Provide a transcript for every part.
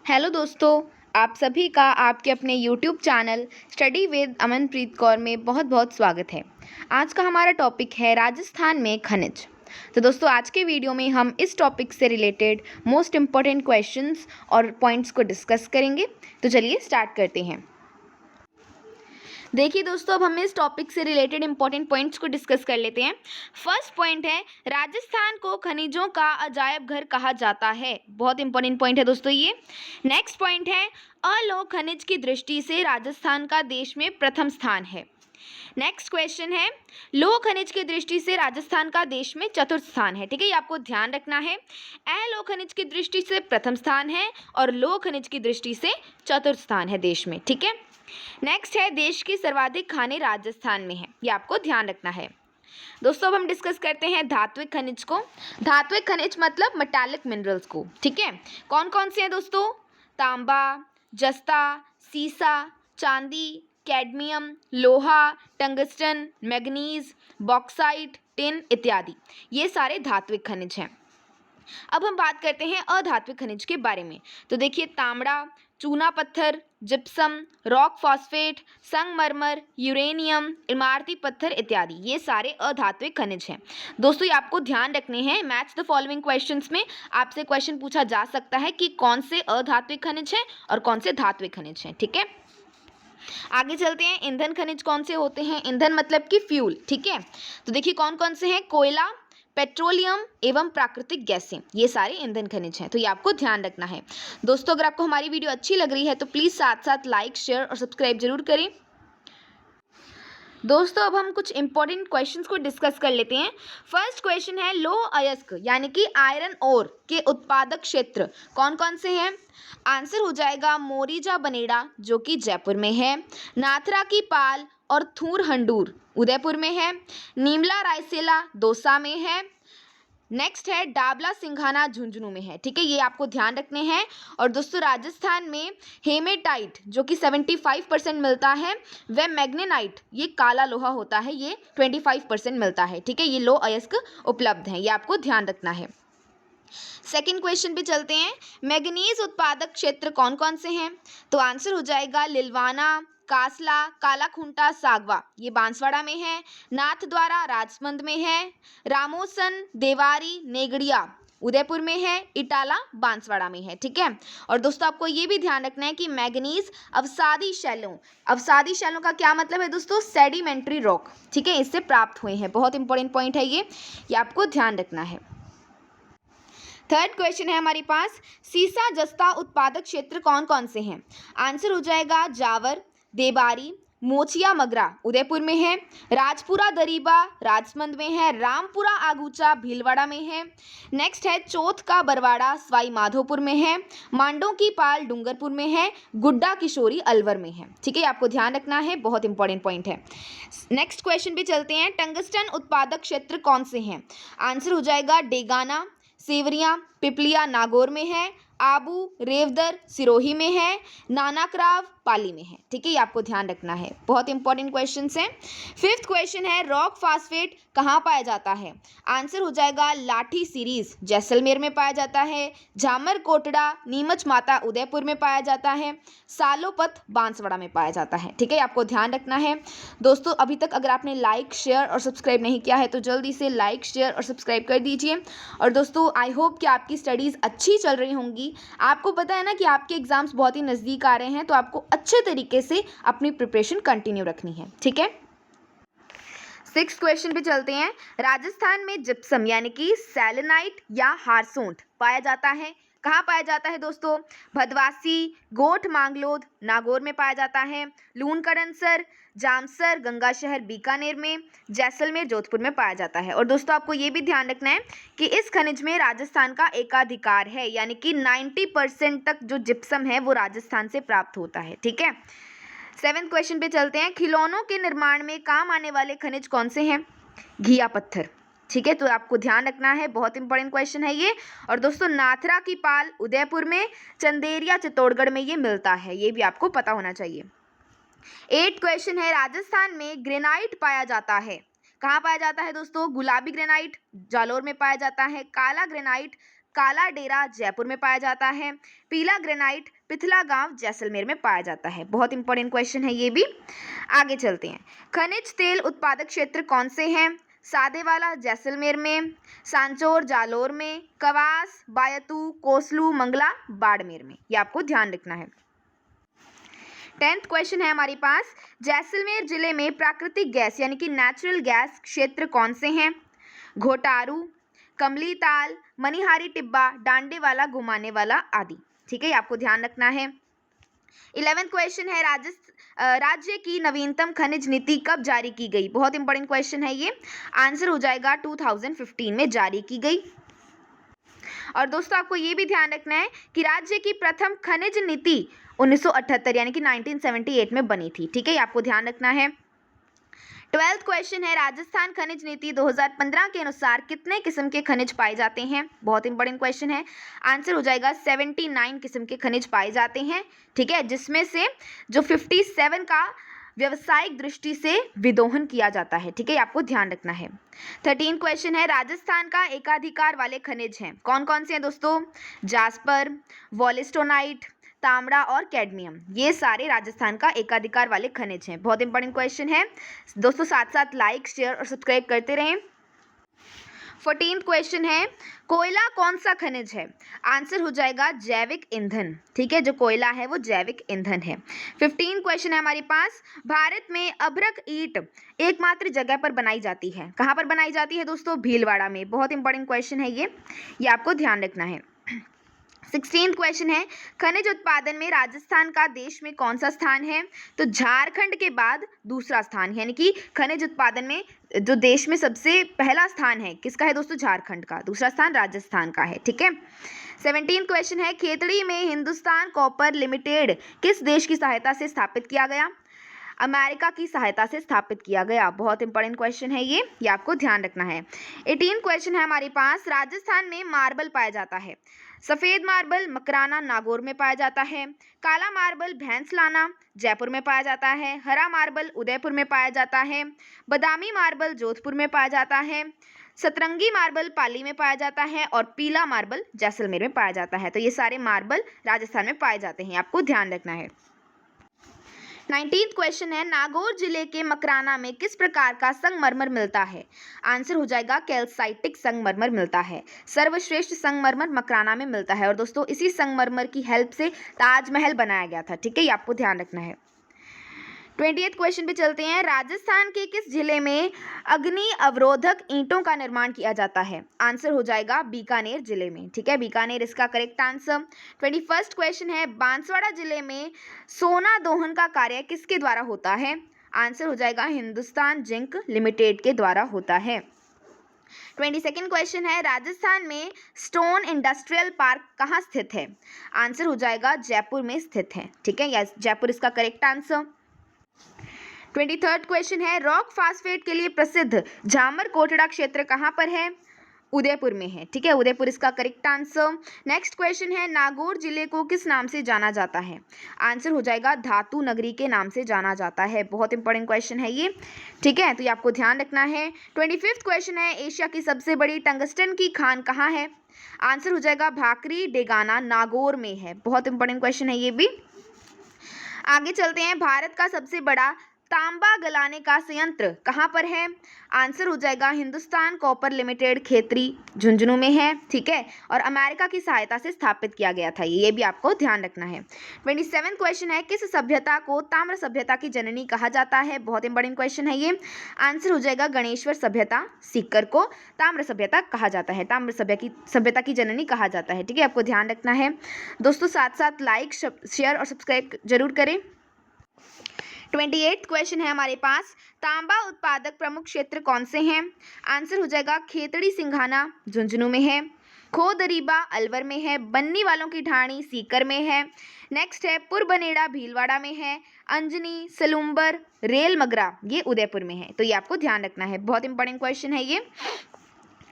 Hello दोस्तों, आप सभी का आपके अपने YouTube channel study with Amanpreet Kaur में बहुत बहुत स्वागत है। आज का हमारा टॉपिक है राजस्थान में खनिज। तो दोस्तों, आज के वीडियो में हम इस टॉपिक से रिलेटेड मोस्ट इम्पॉर्टेंट क्वेश्चंस और पॉइंट्स को डिस्कस करेंगे। तो चलिए स्टार्ट करते हैं। देखिए दोस्तों, अब हम इस टॉपिक से रिलेटेड इंपॉर्टेंट पॉइंट्स को डिस्कस कर लेते हैं। फर्स्ट पॉइंट है, राजस्थान को खनिजों का अजायब घर कहा जाता है। बहुत इंपॉर्टेंट पॉइंट है दोस्तों ये। नेक्स्ट पॉइंट है, अलोह खनिज की दृष्टि से राजस्थान का देश में प्रथम स्थान है। नेक्स्ट क्वेश्चन है, लौह खनिज की दृष्टि से राजस्थान का देश में चतुर्थ स्थान है। ठीक है, ये आपको ध्यान रखना है। अलोह खनिज की दृष्टि से प्रथम स्थान है और लौह खनिज की दृष्टि से चतुर्थ स्थान है देश में। ठीक है। नेक्स्ट है, देश की सर्वाधिक खानें राजस्थान में है। ये आपको ध्यान रखना है। दोस्तों, अब हम डिस्कस करते हैं धात्विक खनिज को। धात्विक खनिज मतलब मेटालिक मिनरल्स को। ठीक है, कौन कौन से हैं दोस्तों? तांबा, जस्ता, सीसा, चांदी, कैडमियम, लोहा, टंगस्टन, मैग्नीज, बॉक्साइट, टिन इत्यादि, ये सारे धात्विक खनिज हैं। अब हम बात करते हैं अधात्विक खनिज के बारे में। तो देखिए, तांबड़ा, चूना पत्थर, जिप्सम, रॉक फॉस्फेट, संगमरमर, यूरेनियम, इमारती पत्थर इत्यादि, ये सारे अधात्विक खनिज हैं। दोस्तों, ये आपको ध्यान रखने हैं। मैच द फॉलोइंग क्वेश्चंस में आपसे क्वेश्चन पूछा जा सकता है कि कौन से अधात्विक खनिज हैं और कौन से धात्विक खनिज हैं। ठीक है, आगे चलते हैं। ईंधन खनिज कौन से होते हैं? ईंधन मतलब कि फ्यूल। ठीक है, तो देखिए कौन कौन से हैं? कोयला, पेट्रोलियम एवं प्राकृतिक गैसें, ये सारे ईंधन खनिज हैं। तो ये आपको ध्यान रखना है। दोस्तों, अगर आपको हमारी वीडियो अच्छी लग रही है तो प्लीज़ साथ साथ लाइक, शेयर और सब्सक्राइब जरूर करें। दोस्तों, अब हम कुछ इंपॉर्टेंट क्वेश्चंस को डिस्कस कर लेते हैं। फर्स्ट क्वेश्चन है, लौह अयस्क यानी कि आयरन ओर के उत्पादक क्षेत्र कौन कौन से हैं? आंसर हो जाएगा मोरीजा बनेड़ा, जो कि जयपुर में है। नाथरा की पाल और थूर हंडूर उदयपुर में है। नीमला रायसेला दौसा में है। नेक्स्ट है, डाबला सिंघाना झुंझुनू में है। ठीक है, ये आपको ध्यान रखने हैं। और दोस्तों, राजस्थान में हेमेटाइट जो कि 75% मिलता है, वह मैग्नेनाइट, ये काला लोहा होता है, ये 25% मिलता है। ठीक है, ये लौह अयस्क उपलब्ध हैं, ये आपको ध्यान रखना है। सेकेंड क्वेश्चन पे चलते हैं। मैग्नीज उत्पादक क्षेत्र कौन कौन से हैं? तो आंसर हो जाएगा लिलवाना, कासला, कालाखुंटा, सागवा, ये बांसवाड़ा में है। नाथद्वारा राजमंद में है। रामोसन, देवारी, नेगड़िया उदयपुर में है। इटाला बांसवाड़ा में है। ठीक है, और दोस्तों आपको ये भी ध्यान रखना है कि मैग्नीज अवसादी शैलों का क्या मतलब है दोस्तों? Sedimentary rock. ठीक है, इससे प्राप्त हुए हैं। बहुत इंपॉर्टेंट पॉइंट है ये आपको ध्यान रखना है। थर्ड क्वेश्चन है हमारे पास, सीसा जस्ता उत्पादक क्षेत्र कौन कौन से हैं? आंसर हो जाएगा जावर, देबारी, मोचिया मगरा उदयपुर में है। राजपुरा दरीबा राजमंद में है। रामपुरा आगूचा भीलवाड़ा में है। नेक्स्ट है, चौथ का बरवाड़ा सवाई माधोपुर में है। मांडों की पाल डूंगरपुर में है। गुड्डा किशोरी अलवर में है। ठीक है, आपको ध्यान रखना है, बहुत इंपॉर्टेंट पॉइंट है। नेक्स्ट क्वेश्चन पे चलते हैं। टंगस्टन उत्पादक क्षेत्र कौन से हैं? आंसर हो जाएगा डेगाना, सेवरिया, पिपलिया नागौर में है। आबू रेवदर सिरोही में है। नानाक्राव पाली में है। ठीक है, ये आपको ध्यान रखना है, बहुत इंपॉर्टेंट क्वेश्चंस हैं। फिफ्थ क्वेश्चन है, रॉक फास्फेट कहाँ पाया जाता है? आंसर हो जाएगा लाठी सीरीज जैसलमेर में पाया जाता है। झामर कोटड़ा नीमच माता उदयपुर में पाया जाता है। सालोपत बांसवाड़ा में पाया जाता है। ठीक है, आपको ध्यान रखना है। दोस्तों, अभी तक अगर आपने लाइक, शेयर और सब्सक्राइब नहीं किया है तो जल्दी से लाइक, शेयर और सब्सक्राइब कर दीजिए। और दोस्तों, आई होप कि आपकी स्टडीज़ अच्छी चल रही होंगी। आपको पता है ना कि आपके एग्जाम्स बहुत ही नज़दीक आ रहे हैं, तो आपको अच्छे तरीके से अपनी प्रिपरेशन कंटिन्यू रखनी है। ठीक है, सिक्स्थ क्वेश्चन पे चलते हैं। राजस्थान में जिप्सम यानी कि सेलेनाइट या हारसोंठ पाया जाता है। कहाँ पाया जाता है दोस्तों? भदवासी, गोठ मांगलोद नागौर में पाया जाता है। लूनकड़नसर, जामसर गंगाशहर बीकानेर में, जैसलमेर जोधपुर में पाया जाता है। और दोस्तों, आपको ये भी ध्यान रखना है कि इस खनिज में राजस्थान का एकाधिकार है, यानी कि 90% तक जो जिप्सम है वो राजस्थान से प्राप्त होता है। ठीक है, सेवेंथ क्वेश्चन पे चलते हैं। खिलौनों के निर्माण में काम आने वाले खनिज कौन से हैं? घिया पत्थर। ठीक है, तो आपको ध्यान रखना है, बहुत इंपॉर्टेंट क्वेश्चन है ये। और दोस्तों, नाथरा की पाल उदयपुर में, चंदेरिया चित्तौड़गढ़ में ये मिलता है, ये भी आपको पता होना चाहिए। एट क्वेश्चन है, राजस्थान में ग्रेनाइट पाया जाता है। कहाँ पाया जाता है दोस्तों? गुलाबी ग्रेनाइट जालोर में पाया जाता है। काला ग्रेनाइट काला डेरा जयपुर में पाया जाता है, पीला ग्रेनाइट पिथला गांव जैसलमेर में पाया जाता है। बहुत इंपॉर्टेंट क्वेश्चन है ये भी। आगे चलते हैं, खनिज तेल उत्पादक क्षेत्र कौन से हैं? सादेवाला जैसलमेर में, सांचौर जालौर में, कवास बायतू कोसलू मंगला बाड़मेर में। ये आपको ध्यान रखना है। 10th क्वेश्चन है हमारे पास, जैसलमेर जिले में प्राकृतिक गैस यानी कि नेचुरल गैस क्षेत्र कौन से हैं? घोटारू, कमली ताल, मनिहारी टिब्बा, डांडे वाला, घुमाने वाला आदि। ठीक है, ये आपको ध्यान रखना है। 11th क्वेश्चन है, राज्य की नवीनतम खनिज नीति कब जारी की गई? बहुत इंपॉर्टेंट क्वेश्चन है ये। आंसर हो जाएगा 2015 में जारी की गई। और दोस्तों आपको ये भी ध्यान रखना है कि राज्य की प्रथम खनिज नीति 1978 यानी कि 1978 में बनी थी। ठीक है, ये आपको ध्यान रखना है। 12th क्वेश्चन है, राजस्थान खनिज नीति 2015 के अनुसार कितने किस्म के खनिज पाए जाते हैं? बहुत इंपॉर्टेंट क्वेश्चन है। आंसर हो जाएगा 79 किस्म के खनिज पाए जाते हैं। ठीक है, जिसमें से जो 57 का व्यावसायिक दृष्टि से विदोहन किया जाता है। ठीक है, आपको ध्यान रखना है। 13 क्वेश्चन है, राजस्थान का एकाधिकार वाले खनिज हैं कौन कौन से हैं दोस्तों? जास्पर, वॉलिस्टोनाइट, तांबड़ा और कैडमियम, ये सारे राजस्थान का एकाधिकार वाले खनिज हैं। बहुत इंपॉर्टेंट क्वेश्चन है दोस्तों, साथ साथ लाइक शेयर और सब्सक्राइब करते रहें। 14th क्वेश्चन है, कोयला कौन सा खनिज है? आंसर हो जाएगा जैविक ईंधन। ठीक है, जो कोयला है वो जैविक ईंधन है। 15 क्वेश्चन है हमारे पास, भारत में अभ्रक ईंट एकमात्र जगह पर बनाई जाती है। कहाँ पर बनाई जाती है दोस्तों? भीलवाड़ा में। बहुत इंपॉर्टेंट क्वेश्चन है ये आपको ध्यान रखना है। 16th क्वेश्चन है, खनिज उत्पादन में राजस्थान का देश में कौन सा स्थान है? तो झारखंड के बाद दूसरा स्थान, यानी कि खनिज उत्पादन में जो देश में सबसे पहला स्थान है किसका है दोस्तों? झारखंड का। दूसरा स्थान राजस्थान का है। ठीक है। 17th क्वेश्चन है, खेतड़ी में हिंदुस्तान कॉपर लिमिटेड किस देश की सहायता से स्थापित किया गया? अमेरिका की सहायता से स्थापित किया गया। बहुत इंपॉर्टेंट क्वेश्चन है ये आपको ध्यान रखना है। 18 क्वेश्चन है हमारे पास, राजस्थान में मार्बल पाया जाता है। सफेद मार्बल मकराना नागौर में पाया जाता है, काला मार्बल भैंसलाना जयपुर में पाया जाता है, हरा मार्बल उदयपुर में पाया जाता है, बादामी मार्बल जोधपुर में पाया जाता है, सतरंगी मार्बल पाली में पाया जाता है और पीला मार्बल जैसलमेर में पाया जाता है। तो ये सारे मार्बल राजस्थान में पाए जाते हैं, आपको ध्यान रखना है। 19th क्वेश्चन है, नागौर जिले के मकराना में किस प्रकार का संगमरमर मिलता है? आंसर हो जाएगा कैल्साइटिक संगमरमर मिलता है। सर्वश्रेष्ठ संगमरमर मकराना में मिलता है और दोस्तों इसी संगमरमर की हेल्प से ताजमहल बनाया गया था। ठीक है, ये आपको ध्यान रखना है। 20th क्वेश्चन पे चलते हैं, राजस्थान के किस जिले में अग्नि अवरोधक ईंटों का निर्माण किया जाता है? आंसर हो जाएगा बीकानेर जिले में। ठीक है, बीकानेर इसका करेक्ट आंसर। 21st क्वेश्चन है, बांसवाड़ा जिले में सोना दोहन का कार्य किसके द्वारा होता है? आंसर हो जाएगा हिंदुस्तान जिंक लिमिटेड के द्वारा होता है। 22nd क्वेश्चन है, राजस्थान में स्टोन इंडस्ट्रियल पार्क कहाँ स्थित है? आंसर हो जाएगा जयपुर में स्थित है। ठीक है, यस, जयपुर इसका करेक्ट आंसर। 23rd क्वेश्चन है, रॉक फास्फेट के लिए प्रसिद्ध झामर कोटड़ा क्षेत्र कहाँ पर है? उदयपुर में है। ठीक है, उदयपुर इसका करेक्ट आंसर। नेक्स्ट क्वेश्चन है, नागौर जिले को किस नाम से जाना जाता है? आंसर हो जाएगा धातु नगरी के नाम से जाना जाता है। बहुत इंपॉर्टेंट क्वेश्चन है ये। ठीक है, तो ये आपको ध्यान रखना है। 25th क्वेश्चन है, एशिया की सबसे बड़ी टंगस्टन की खान कहाँ है? आंसर हो जाएगा भाकरी डेगाना नागौर में है। बहुत इंपॉर्टेंट क्वेश्चन है ये भी। आगे चलते हैं, भारत का सबसे बड़ा तांबा गलाने का संयंत्र कहाँ पर है? आंसर हो जाएगा हिंदुस्तान कॉपर लिमिटेड खेतरी झुंझुनू में है। ठीक है, और अमेरिका की सहायता से स्थापित किया गया था। ये भी आपको ध्यान रखना है। 27th क्वेश्चन है, किस सभ्यता को ताम्र सभ्यता की जननी कहा जाता है? बहुत इंपॉर्टेंट क्वेश्चन है ये। आंसर हो जाएगा गणेश्वर सभ्यता। सीकर को ताम्र सभ्यता कहा जाता है, ताम्र सभ्यता की जननी कहा जाता है। ठीक है, आपको ध्यान रखना है दोस्तों। साथ साथ लाइक शेयर और सब्सक्राइब जरूर करें। 28th क्वेश्चन है हमारे पास, तांबा उत्पादक प्रमुख क्षेत्र कौन से हैं? आंसर हो जाएगा खेतड़ी सिंघाना झुंझुनू में है, खोदरीबा अलवर में है, बन्नी वालों की ढाणी सीकर में है, नेक्स्ट है पुरबनेड़ा भीलवाड़ा में है, अंजनी सलूम्बर रेल मगरा ये उदयपुर में है। तो ये आपको ध्यान रखना है, बहुत इंपॉर्टेंट क्वेश्चन है ये।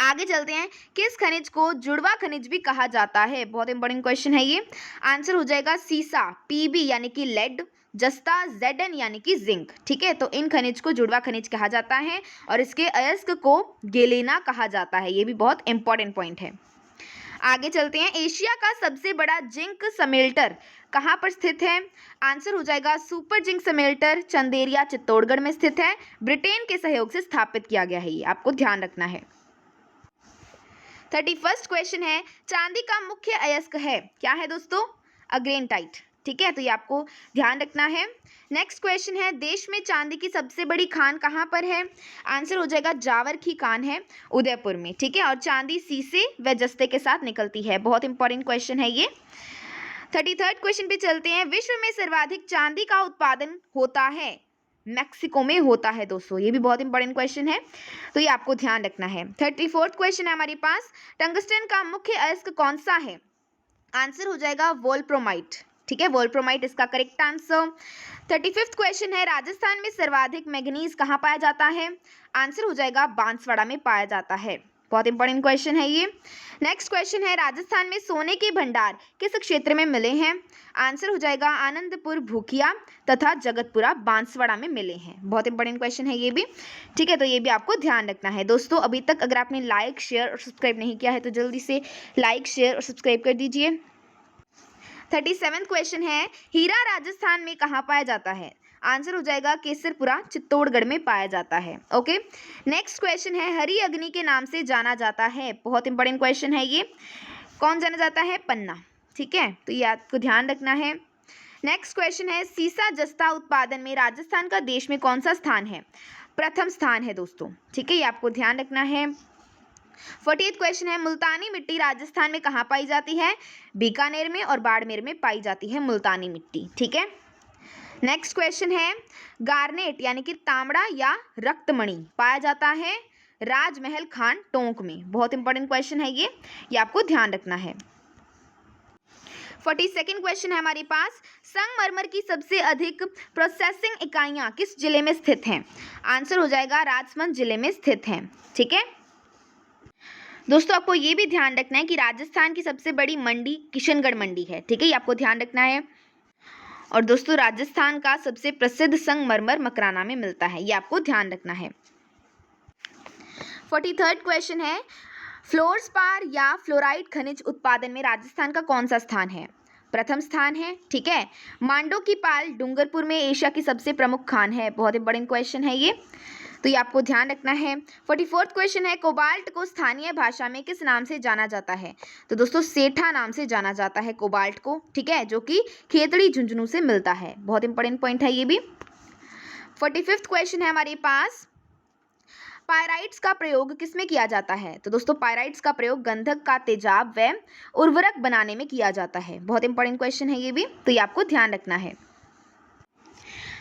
आगे चलते हैं, किस खनिज को जुड़वा खनिज भी कहा जाता है? बहुत इंपॉर्टेंट क्वेश्चन है ये। आंसर हो जाएगा सीसा पीबी यानी कि लेड, जस्ता Zn यानी कि जिंक। ठीक है, तो इन खनिज को जुड़वा खनिज कहा जाता है और इसके अयस्क को गेलेना कहा जाता है। ये भी बहुत इंपॉर्टेंट पॉइंट है। आगे चलते हैं। एशिया का सबसे बड़ा जिंक समेल्टर कहाँ पर स्थित है? आंसर हो जाएगा सुपर जिंक समेल्टर चंदेरिया चित्तौड़गढ़ में स्थित है। ब्रिटेन के सहयोग से स्थापित किया गया है, ये आपको ध्यान रखना है। 31 क्वेश्चन है, चांदी का मुख्य अयस्क है, क्या है दोस्तों? अग्रेनाइट। ठीक है, तो ये आपको ध्यान रखना है। नेक्स्ट क्वेश्चन है, देश में चांदी की सबसे बड़ी खान कहाँ पर है? आंसर हो जाएगा जावर की खान है उदयपुर में। ठीक है, और चांदी सीसे व जस्ते के साथ निकलती है। बहुत इंपॉर्टेंट क्वेश्चन है ये। 33 क्वेश्चन पे चलते हैं। विश्व में सर्वाधिक चांदी का उत्पादन होता है, मैक्सिको में होता है दोस्तों, ये भी बहुत इंपॉर्टेंट क्वेश्चन है, तो ये आपको ध्यान रखना है। 34 क्वेश्चन है हमारे पास, टंगस्टन का मुख्य अयस्क कौन सा है? आंसर हो जाएगा वोल्फ्रामाइट। ठीक है, वोल्फ्रामाइट इसका करेक्ट आंसर। 35 क्वेश्चन है, राजस्थान में सर्वाधिक मैग्नीज कहाँ पाया जाता है? आंसर हो जाएगा बांसवाड़ा में पाया जाता है। बहुत इंपॉर्टेंट क्वेश्चन है ये। नेक्स्ट क्वेश्चन है, राजस्थान में सोने के भंडार किस क्षेत्र में मिले हैं? आंसर हो जाएगा आनंदपुर भूखिया तथा जगतपुरा बांसवाड़ा में मिले हैं। बहुत इंपॉर्टेंट क्वेश्चन है ये भी। ठीक है, तो ये भी आपको ध्यान रखना है दोस्तों। अभी तक अगर आपने लाइक शेयर और सब्सक्राइब नहीं किया है तो जल्दी से लाइक शेयर और सब्सक्राइब कर दीजिए। 37 क्वेश्चन है, हीरा राजस्थान में कहाँ पाया जाता है? आंसर हो जाएगा केसरपुरा चित्तौड़गढ़ में पाया जाता है। ओके, नेक्स्ट क्वेश्चन है, हरी अग्नि के नाम से जाना जाता है, बहुत इंपॉर्टेंट क्वेश्चन है ये, कौन जाना जाता है? पन्ना। ठीक है, तो ये आपको ध्यान रखना है। नेक्स्ट क्वेश्चन है, सीसा जस्ता उत्पादन में राजस्थान का देश में कौन सा स्थान है? प्रथम स्थान है दोस्तों। ठीक है, ये आपको ध्यान रखना है। 48 क्वेश्चन है, मुल्तानी मिट्टी राजस्थान में कहाँ पाई जाती है? बीकानेर में और बाड़मेर में पाई जाती है मुल्तानी मिट्टी। ठीक है, नेक्स्ट क्वेश्चन है, गार्नेट यानी कि तांबड़ा या रक्तमणि पाया जाता है राजमहल खान टोंक में। बहुत इंपॉर्टेंट क्वेश्चन है ये आपको ध्यान रखना है। 42nd क्वेश्चन है हमारे पास, संगमरमर की सबसे अधिक प्रोसेसिंग इकाइयां किस जिले में स्थित हैं? आंसर हो जाएगा राजसमंद जिले में स्थित हैं। ठीक है दोस्तों, आपको ये भी ध्यान रखना है कि राजस्थान की सबसे बड़ी मंडी किशनगढ़ मंडी है। ठीक है, ये आपको ध्यान रखना है। और दोस्तों, राजस्थान का सबसे प्रसिद्ध संगमरमर मकराना में मिलता है, ये आपको ध्यान रखना है। 43rd क्वेश्चन है, फ्लोरस्पार या फ्लोराइड खनिज उत्पादन में राजस्थान का कौन सा स्थान है? प्रथम स्थान है। ठीक है, मांडो की पाल डूंगरपुर में एशिया की सबसे प्रमुख खान है। बहुत इंपॉर्टेंट क्वेश्चन है ये, तो ये आपको ध्यान रखना है। 44th क्वेश्चन है, कोबाल्ट को स्थानीय भाषा में किस नाम से जाना जाता है? तो दोस्तों, सेठा नाम से जाना जाता है कोबाल्ट को। ठीक है, जो कि खेतड़ी झुंझुनू से मिलता है। बहुत इंपॉर्टेंट पॉइंट है ये भी। 45th क्वेश्चन है हमारे पास, पायराइट्स का प्रयोग किसमें किया जाता है? तो दोस्तों, पायराइट्स का प्रयोग गंधक का तेजाब व उर्वरक बनाने में किया जाता है। बहुत इंपॉर्टेंट क्वेश्चन है ये भी, तो ये आपको ध्यान रखना है।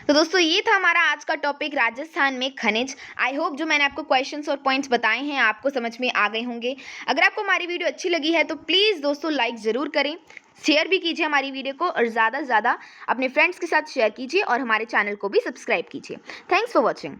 तो दोस्तों, ये था हमारा आज का टॉपिक, राजस्थान में खनिज। आई होप जो मैंने आपको क्वेश्चंस और पॉइंट्स बताए हैं आपको समझ में आ गए होंगे। अगर आपको हमारी वीडियो अच्छी लगी है तो प्लीज़ दोस्तों लाइक ज़रूर करें, शेयर भी कीजिए हमारी वीडियो को, और ज़्यादा से ज़्यादा अपने फ्रेंड्स के साथ शेयर कीजिए और हमारे चैनल को भी सब्सक्राइब कीजिए। Thanks for watching.